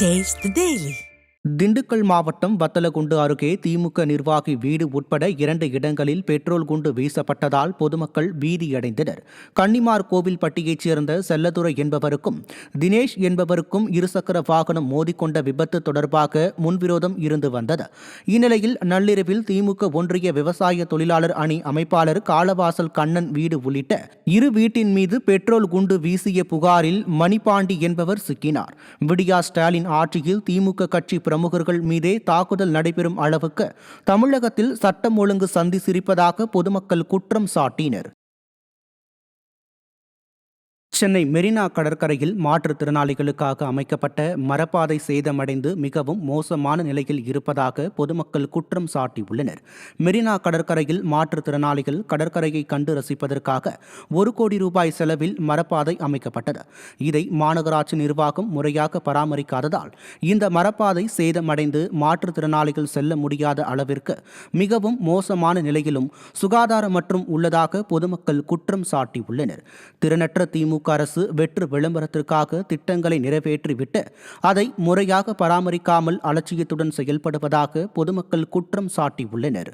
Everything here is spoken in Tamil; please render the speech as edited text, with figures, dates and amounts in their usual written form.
Taste the Daily. திண்டுக்கல் மாவட்டம் வத்தலகுண்டு அருகே திமுக நிர்வாகி வீடு உட்பட 2 இடங்களில் பெட்ரோல் குண்டு வீசப்பட்டதால் பொதுமக்கள் பீதியடைந்தனர். கன்னிமார் கோவில்பட்டியைச் சேர்ந்த செல்லதுரை என்பவருக்கும் தினேஷ் என்பவருக்கும் இருசக்கர வாகனம் மோதிக்கொண்ட விபத்து தொடர்பாக முன்விரோதம் இருந்து வந்தது. இந்நிலையில் நள்ளிரவில் திமுக ஒன்றிய விவசாய தொழிலாளர் அணி அமைப்பாளர் காலவாசல் கண்ணன் வீடு உள்ளிட்ட இரு வீட்டின் மீது பெட்ரோல் குண்டு வீசிய புகாரில் மணிபாண்டி என்பவர் சிக்கினார். விடியா ஸ்டாலின் ஆட்சியில் திமுக கட்சி பிரமுகர்கள் மீதே தாக்குதல் நடைபெறும் அளவுக்கு தமிழகத்தில் சட்டம் ஒழுங்கு சந்தி சிரிப்பதாக பொதுமக்கள் குற்றம் சாட்டினர். சென்னை மெரினா கடற்கரையில் மாற்றுத்திறனாளிகளுக்காக அமைக்கப்பட்ட மரப்பாதை சேதமடைந்து மிகவும் மோசமான நிலையில் இருப்பதாக பொதுமக்கள் குற்றம் சாட்டியுள்ளனர். மெரினா கடற்கரையில் மாற்றுத்திறனாளிகள் கடற்கரையை கண்டு ரசிப்பதற்காக 1 கோடி ரூபாய் செலவில் மரப்பாதை அமைக்கப்பட்டது. இதை மாநகராட்சி நிர்வாகம் முறையாக பராமரிக்காததால் இந்த மரப்பாதை சேதமடைந்து மாற்றுத்திறனாளிகள் செல்ல முடியாத அளவிற்கு மிகவும் மோசமான நிலையிலும் சுகாதாரமற்றும் உள்ளதாக பொதுமக்கள் குற்றம் சாட்டியுள்ளனர். திறனற்ற திமுக அரசு வெற்று விளம்பரத்திற்காக திட்டங்களை நிறைவேற்றிவிட்டு அதை முறையாக பராமரிக்காமல் அலட்சியத்துடன் செயல்படுவதாக பொதுமக்கள் குற்றம் சாட்டியுள்ளனர்.